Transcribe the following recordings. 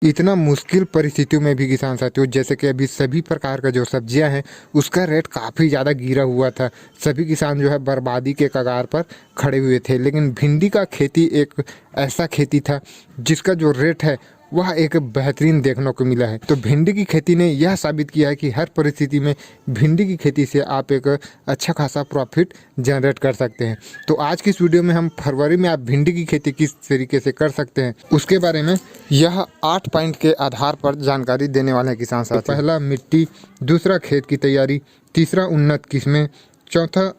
इतना मुश्किल परिस्थितियों में भी किसान साथियों, जैसे कि अभी सभी प्रकार का जो सब्जियां हैं उसका रेट काफ़ी ज़्यादा गिरा हुआ था। सभी किसान जो है बर्बादी के कगार पर खड़े हुए थे। लेकिन भिंडी का खेती एक ऐसा खेती था जिसका जो रेट है वह एक बेहतरीन देखने को मिला है। तो भिंडी की खेती ने यह साबित किया है कि हर परिस्थिति में भिंडी की खेती से आप एक अच्छा खासा प्रॉफिट जनरेट कर सकते हैं। तो आज की इस वीडियो में हम फरवरी में आप भिंडी की खेती किस तरीके से कर सकते हैं उसके बारे में यह 8 पॉइंट के आधार पर जानकारी देने वाले हैं किसान साथी। तो पहला मिट्टी, दूसरा खेत की तैयारी, तीसरा उन्नत किस्में, चौथा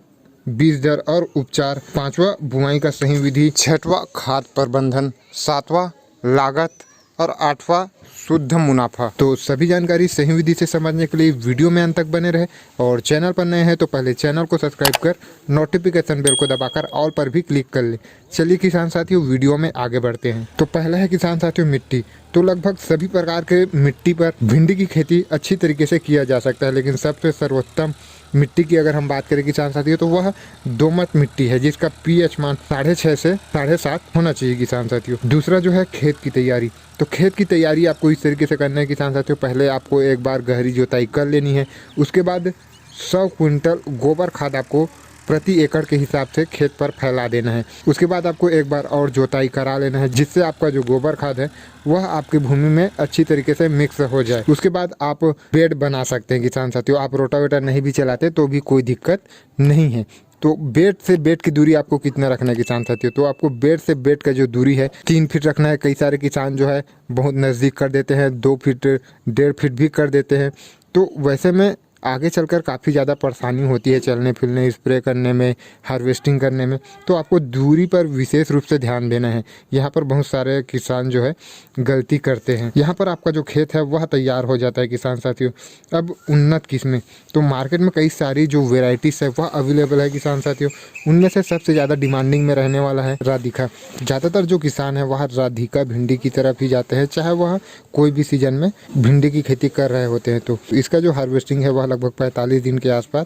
बीज दर और उपचार, पांचवा बुआई का सही विधि, छठवां खाद प्रबंधन, सातवां लागत और आठवां शुद्ध मुनाफा। तो सभी जानकारी सही विधि से समझने के लिए वीडियो में अंत तक बने रहे और चैनल पर नए हैं तो पहले चैनल को सब्सक्राइब कर नोटिफिकेशन बेल को दबाकर ऑल पर भी क्लिक कर ले। चलिए किसान साथियों वीडियो में आगे बढ़ते हैं। तो पहला है किसान साथियों मिट्टी। तो लगभग सभी प्रकार के मिट्टी पर भिंडी की खेती अच्छी तरीके से किया जा सकता है, लेकिन सबसे सर्वोत्तम मिट्टी की अगर हम बात करें किसान साथियों तो वह दोमट मिट्टी है जिसका पीएच मान 6.5 से 7.5 होना चाहिए किसान साथियों। दूसरा जो है खेत की तैयारी। तो खेत की तैयारी आपको इस तरीके से करना है किसान साथियों, पहले आपको एक बार गहरी जुताई कर लेनी है। उसके बाद 100 क्विंटल गोबर खाद आपको प्रति एकड़ के हिसाब से खेत पर फैला देना है। उसके बाद आपको एक बार और जोताई करा लेना है जिससे आपका जो गोबर खाद है वह आपकी भूमि में अच्छी तरीके से मिक्स हो जाए। उसके बाद आप बेड बना सकते हैं किसान साथियों। आप रोटावेटर नहीं भी चलाते तो भी कोई दिक्कत नहीं है। तो बेड से बेड की दूरी आपको कितना रखना है किसान साथियों, तो आपको बेड से बेड का जो दूरी है 3 फीट रखना है। कई सारे किसान जो है बहुत नज़दीक कर देते हैं, 2 फीट 1.5 फीट भी कर देते हैं। तो वैसे में आगे चलकर काफ़ी ज़्यादा परेशानी होती है चलने फिरने, स्प्रे करने में, हार्वेस्टिंग करने में। तो आपको दूरी पर विशेष रूप से ध्यान देना है। यहाँ पर बहुत सारे किसान जो है गलती करते हैं। यहाँ पर आपका जो खेत है वह तैयार हो जाता है किसान साथियों। अब उन्नत किस्में। तो मार्केट में कई सारी जो वेराइटीज़ है वह अवेलेबल है किसान साथियों। उनमें से सबसे ज़्यादा डिमांडिंग में रहने वाला है राधिका। ज़्यादातर जो किसान है वह राधिका भिंडी की तरफ ही जाते हैं, चाहे वह कोई भी सीजन में भिंडी की खेती कर रहे होते हैं। तो इसका जो हार्वेस्टिंग है वह लगभग 45 दिन के आसपास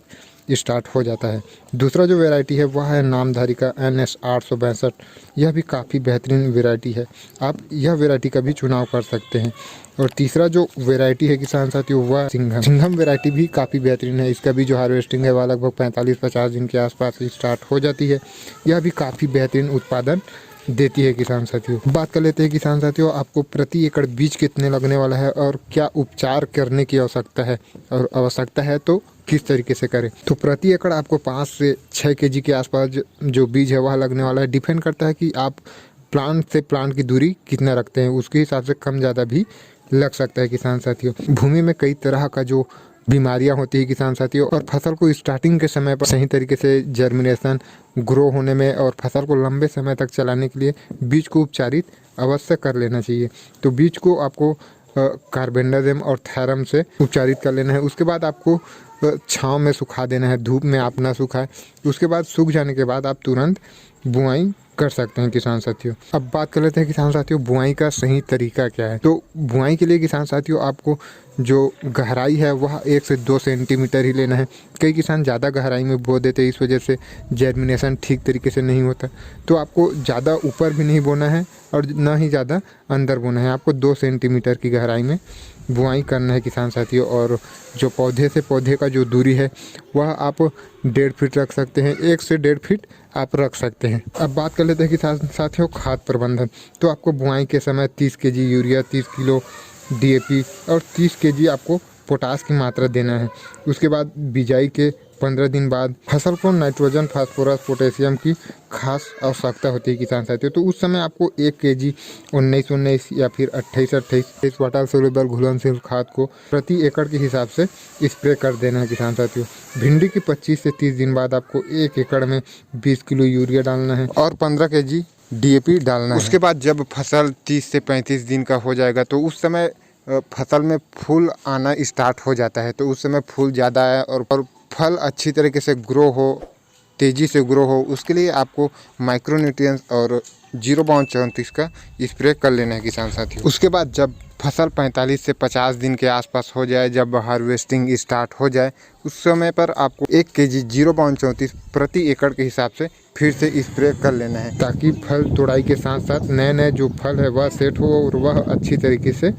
स्टार्ट हो जाता है। दूसरा जो वैरायटी है वह है नामधारी का NS 862। यह भी काफ़ी बेहतरीन वैरायटी है, आप यह वैरायटी का भी चुनाव कर सकते हैं। और तीसरा जो वैरायटी है किसान साथियों वह सिंघम वैरायटी भी काफ़ी बेहतरीन है। इसका भी जो हार्वेस्टिंग है वह लगभग 45-50 दिन के आसपास स्टार्ट हो जाती है। यह भी काफ़ी बेहतरीन उत्पादन देती है किसान साथियों। बात कर लेते हैं किसान साथियों, आपको प्रति एकड़ बीज कितने लगने वाला है और क्या उपचार करने की आवश्यकता है, और आवश्यकता है तो किस तरीके से करें। तो प्रति एकड़ आपको 5 से 6 kg के आसपास जो बीज है वह लगने वाला है। डिपेंड करता है कि आप प्लांट से प्लांट की दूरी कितना रखते हैं, उसके हिसाब से कम ज़्यादा भी लग सकता है किसान साथियों। भूमि में कई तरह का जो बीमारियां होती है किसान साथियों, और फसल को स्टार्टिंग के समय पर सही तरीके से जर्मिनेशन, ग्रो होने में और फसल को लंबे समय तक चलाने के लिए बीज को उपचारित अवश्य कर लेना चाहिए। तो बीज को आपको कार्बेंडाजिम और थैरम से उपचारित कर लेना है। उसके बाद आपको छांव में सुखा देना है, धूप में आप ना सुखाएं। उसके बाद सूख जाने के बाद आप तुरंत बुआई कर सकते हैं किसान साथियों। अब बात कर लेते हैं किसान साथियों बुआई का सही तरीका क्या है। तो बुआई के लिए किसान साथियों आपको जो गहराई है वह 1 से 2 सेंटीमीटर ही लेना है। कई किसान ज़्यादा गहराई में बो देते हैं, इस वजह से जर्मिनेशन ठीक तरीके से नहीं होता। तो आपको ज़्यादा ऊपर भी नहीं बोना है और ना ही ज़्यादा अंदर बोना है। आपको 2 सेंटीमीटर की गहराई में बुआई करना है किसान साथियों। और जो पौधे से पौधे का जो दूरी है वह आप 1.5 फीट रख सकते हैं, 1 से 1.5 फीट आप रख सकते हैं। अब बात कर लेते हैं किसान साथियों खाद प्रबंधन। तो आपको बुआई के समय 30 kg यूरिया, 30 किलो DAP और 30 kg आपको पोटास की मात्रा देना है। उसके बाद बिजाई के 15 दिन बाद फसल को नाइट्रोजन, फास्फोरस, पोटेशियम की खास आवश्यकता होती है किसान साथियों। तो उस समय आपको 1 kg 19-19 या फिर 28-28 वाटर सोल्यूबल घुलनशील खाद को प्रति एकड़ के हिसाब से स्प्रे कर देना है किसान साथियों। भिंडी की 25 से 30 दिन बाद आपको 1 एकड़ में 20 किलो यूरिया डालना है और 15 kg DAP डालना है। उसके बाद जब फसल 30 से 35 दिन का हो जाएगा तो उस समय फसल में फूल आना स्टार्ट हो जाता है। तो उस समय फूल ज़्यादा आए और फल अच्छी तरीके से ग्रो हो, तेज़ी से ग्रो हो, उसके लिए आपको माइक्रोन्यूट्रिएंट्स और 0.34 का स्प्रे कर लेना है किसान साथियों। उसके बाद जब फसल 45 से 50 दिन के आसपास हो जाए, जब हार्वेस्टिंग स्टार्ट हो जाए, उस समय पर आपको 1 kg 0.34 प्रति एकड़ के हिसाब से फिर से स्प्रे कर लेना है, ताकि फल तोड़ाई के साथ साथ नए नए जो फल है वह सेट हो और वह अच्छी तरीके से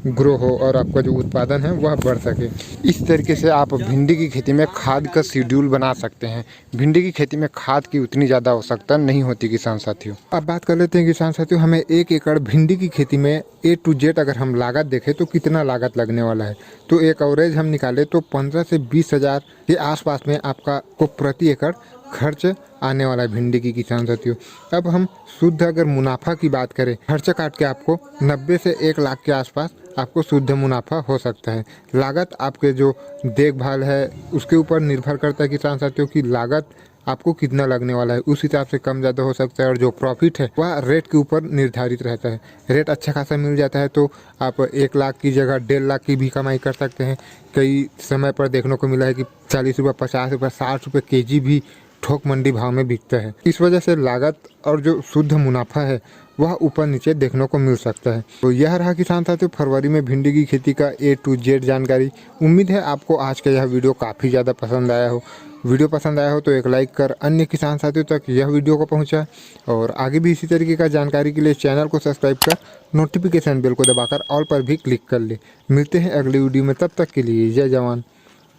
ग्रो हो और आपका जो उत्पादन है वह बढ़ सके। इस तरीके से आप भिंडी की खेती में खाद का शेड्यूल बना सकते हैं। भिंडी की खेती में खाद की उतनी ज़्यादा आवश्यकता नहीं होती किसान साथियों। अब बात कर लेते हैं किसान साथियों, हमें 1 एकड़ भिंडी की खेती में A to Z अगर हम लागत देखें तो कितना लागत लगने वाला है, तो एक एवरेज हम निकाले तो 15 से 20 हज़ार के आसपास में आपका को प्रति एकड़ खर्च आने वाला है भिंडी की किसान साथियों। अब हम शुद्ध अगर मुनाफा की बात करें, खर्चा काट के आपको 90 से 1 लाख के आसपास आपको शुद्ध मुनाफा हो सकता है। लागत आपके जो देखभाल है उसके ऊपर निर्भर करता है किसान साथियों की लागत आपको कितना लगने वाला है, उस हिसाब से कम ज़्यादा हो सकता है। और जो प्रॉफिट है वह रेट के ऊपर निर्धारित रहता है। रेट अच्छा खासा मिल जाता है तो आप 1 लाख की जगह 1.5 लाख की भी कमाई कर सकते हैं। कई समय पर देखने को मिला है कि 40 रुपये, 50 रुपये, 60 रुपये केजी भी थोक मंडी भाव में बिकता है। इस वजह से लागत और जो शुद्ध मुनाफा है वह ऊपर नीचे देखने को मिल सकता है। तो यह रहा किसान साथियों फरवरी में भिंडी की खेती का A to Z जानकारी। उम्मीद है आपको आज का यह वीडियो काफ़ी ज़्यादा पसंद आया हो। वीडियो पसंद आया हो तो एक लाइक कर अन्य किसान साथियों तक यह वीडियो को पहुंचा, और आगे भी इसी तरीके का जानकारी के लिए चैनल को सब्सक्राइब कर नोटिफिकेशन बेल को दबाकर ऑल पर भी क्लिक कर ले। मिलते हैं अगली वीडियो में, तब तक के लिए जय जवान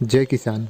जय किसान।